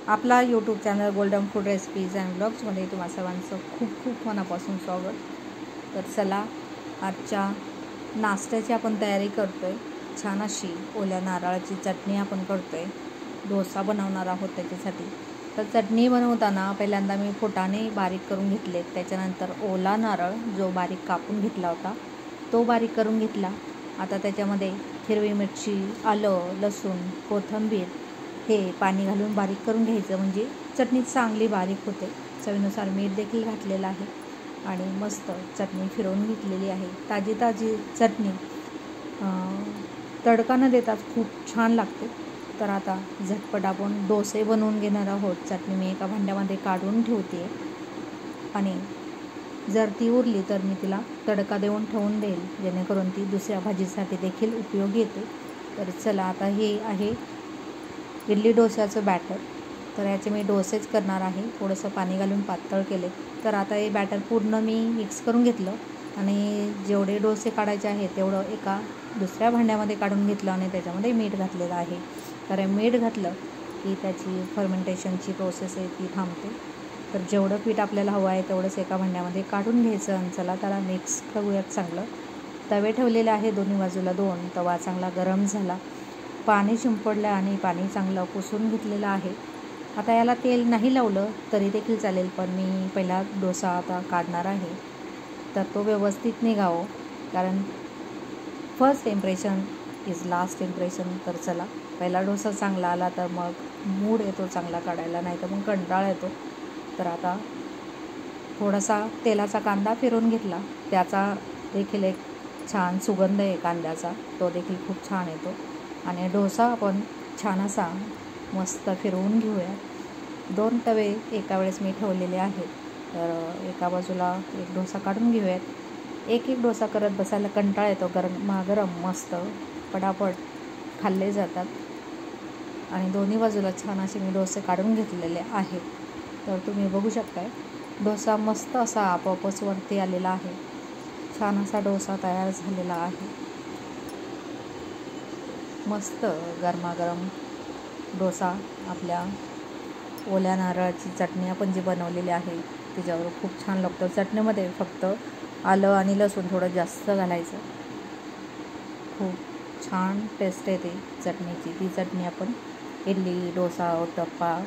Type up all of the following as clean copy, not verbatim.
आपला YouTube channel golden food recipes and ब्लॉग्समध्ये तुम्हा सर्वांचं खूप खूप मनापासून स्वागत. तर चला, आजच्या नाश्त्याची आपण तयारी करतो आहे. छान अशी ओल्या नारळाची चटणी आपण करतो आहे. डोसा बनवणार आहोत त्याच्यासाठी. तर चटणी बनवताना पहिल्यांदा मी फुटाणे बारीक करून घेतले. त्याच्यानंतर ओला नारळ जो बारीक कापून घेतला होता तो बारीक करून घेतला. आता त्याच्यामध्ये हिरवी मिरची, आलं, लसूण, कोथिंबीर हे पाणी घालून बारीक करून घ्यायचं, म्हणजे चटणी चांगली बारीक होते. चवीनुसार मीठ देखील घातलेलं आहे आणि मस्त चटणी फिरवून घेतलेली आहे. ताजी ताजी चटणी तडका न देताच खूप छान लागते. तर आता झटपट आपण डोसे बनवून घेणार आहोत. चटणी मी एका भांड्यामध्ये काढून ठेवते आणि जर ती उरली तर मी तिला तडका देऊन ठेवून देईल, जेणेकरून ती दुसऱ्या भाजीसाठी देखील उपयोगी येते. तर चला, आता हे आहे इडली डोस्याचं बॅटर. तर याचे मी डोसेच करणार आहे. थोडंसं पाणी घालून पातळ केले. तर आता हे बॅटर पूर्ण मी मिक्स करून घेतलं आणि जेवढे डोसे काढायचे आहेत तेवढं एका दुसऱ्या भांड्यामध्ये काढून घेतलं आणि त्याच्यामध्ये मीठ घातलेलं आहे. तर मीठ घातलं की त्याची फर्मेंटेशनची प्रोसेस आहे ती थांबते. तर जेवढं पीठ आपल्याला हवं आहे तेवढंच एका भांड्यामध्ये काढून घ्यायचं आणि चला त्याला मिक्स करूयात चांगलं. तवे ठेवलेले आहे दोन्ही बाजूला 2. तवा चांगला गरम झाला, पाणी शिंपडलं आणि पाणी चांगलं पुसून घेतलेलं आहे. आता याला तेल नाही लावलं तरी देखील चालेल, पण मी पहिला डोसा आता काढणार आहे तर तो व्यवस्थित निघावं, कारण first impression is last impression. तर चला, पहिला डोसा चांगला आला तर मग मूड येतो चांगला काढायला, नाही तर मग कंटाळा येतो. तर आता थोडासा तेलाचा कांदा फिरवून घेतला. त्याचा देखील एक छान सुगंध आहे कांद्याचा, तो देखील खूप छान येतो. आणि डोसा आपण छान असा मस्त फिरवून घेऊया. 2 तवे एका वेळेस मी ठेवलेले आहेत. तर एका बाजूला एक डोसा काढून घेऊयात. एक डोसा करत बसायला कंटाळा येतो. गरम मस्त पटापट खाल्ले जातात. आणि दोन्ही बाजूला छान असे मी डोसे काढून घेतलेले आहेत. तर तुम्ही बघू शकताय, डोसा मस्त असा आपोआपच वरती आलेला आहे. छान असा डोसा तयार झालेला आहे. मस्त गरमागरम डोसा आपल्या ओल्या नारळाची चटणी आपण जी बनवलेली आहे त्याच्यावर खूप छान लागतं. चटणीमध्ये फक्त आलं आणि लसूण थोडं जास्त घालायचं. खूप छान टेस्ट येते चटणीची. ती चटणी आपण इडली, डोसा, उत्तप्पा,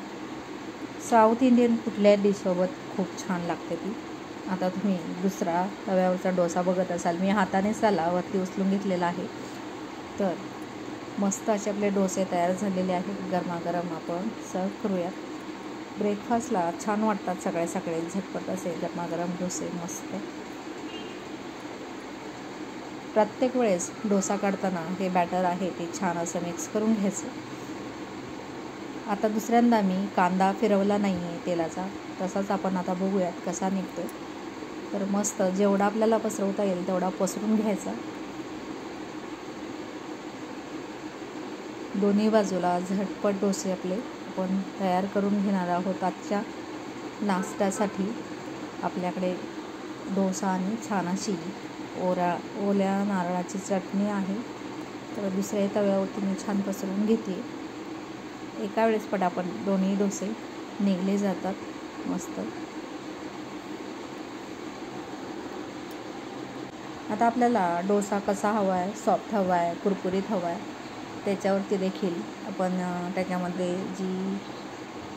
साऊथ इंडियन कुठल्या डिशसोबत खूप छान लागते ती. आता तुम्ही दुसरा तव्यावरचा डोसा बघत असाल. मी हातानेच त्याला वरती उचलून घेतलेला आहे. तर मस्त असे आपले डोसे तयार झालेले आहेत. गरमागरम आपण सर्व करूयात. ब्रेकफास्टला छान वाटतात सगळे झटपट असे गरमागरम डोसे मस्त. प्रत्येक वेळेस डोसा काढताना हे बॅटर आहे ते छान असं मिक्स करून घ्यायचं. आता दुसऱ्यांदा मी कांदा फिरवला नाही आहे तेलाचा, तसाच आपण आता बघूयात कसा निघतो. तर मस्त जेवढा आपल्याला पसरवता येईल तेवढा पसरून घ्यायचा. दोन्ही बाजूला झटपट डोसे आपले आपण तयार करून घेणार आहोत. आजच्या नाश्त्यासाठी आपल्याकडे डोसा आणि छान अशी ओल्या नारळाची चटणी आहे. तर दुसऱ्या तव्यावरती मी छान पसरवून घेते. एका वेळेस पटापट दोन्ही डोसे निघले जातात मस्त. आता आपल्याला डोसा कसा हवा आहे, सॉफ्ट हवा आहे, कुरकुरीत हवा आहे, त्याच्यावरती देखील आपण त्याच्यामध्ये जी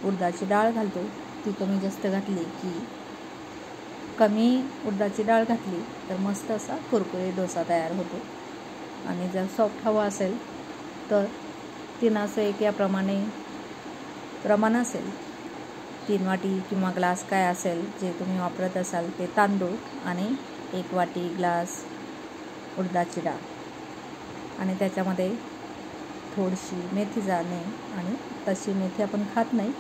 उडदाची डाळ घालतो ती कमी जास्त घातली की, कमी उडदाची डाळ घातली तर मस्त असा कुरकुरीत डोसा तयार होतो. आणि जर सॉफ्ट हवा असेल तर 3:1 याप्रमाणे प्रमाण असेल. 3 वाटी किंवा ग्लास काय असेल जे तुम्ही वापरत असाल ते तांदूळ आणि 1 वाटी ग्लास उडदाची डाळ आणि त्याच्यामध्ये थोडीशी मेथी दाणे. आणि तशी मेथी आपण खात नाही,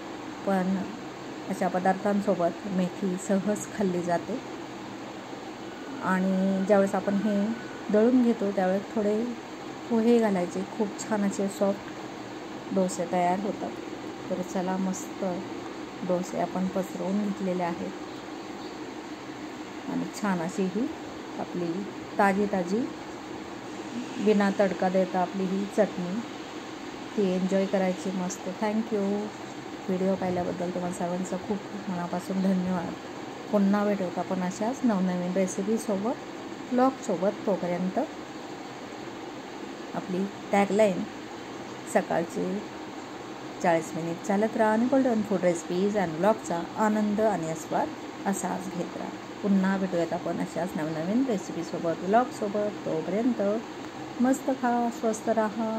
पण अशा पदार्थांसोबत मेथी सहज खाल्ली जाते. आणि ज्यावेळेस आपण हे दळून घेतो त्यावेळेस थोडे पोहे घालायचे. खूप छान असे सॉफ्ट डोसे तयार होतात. तर चला, मस्त डोसे आपण पसरवून घेतलेले आहेत आणि छान अशी ही आपली ताजी बिना तडका देता आपली ही चटणी ती एन्जॉय करायची मस्त. थँक्यू. व्हिडिओ पाहिल्याबद्दल तुम्हाला सर्वांचं खूप खूप मनापासून धन्यवाद. पुन्हा भेटूयात आपण अशाच नवनवीन रेसिपीसोबत, ब्लॉगसोबत. तोपर्यंत आपली टॅगलाईन सकाळचे 40 मिनिट चालत राहा आणि गोल्डन फूड रेसिपीज अँड ब्लॉगचा आनंद आणि आस्वाद असाच घेत राहा. पुन्हा भेटूयात आपण अशाच नवनवीन रेसिपीसोबत, ब्लॉगसोबत. तोपर्यंत मस्त खा, स्वस्त राहा.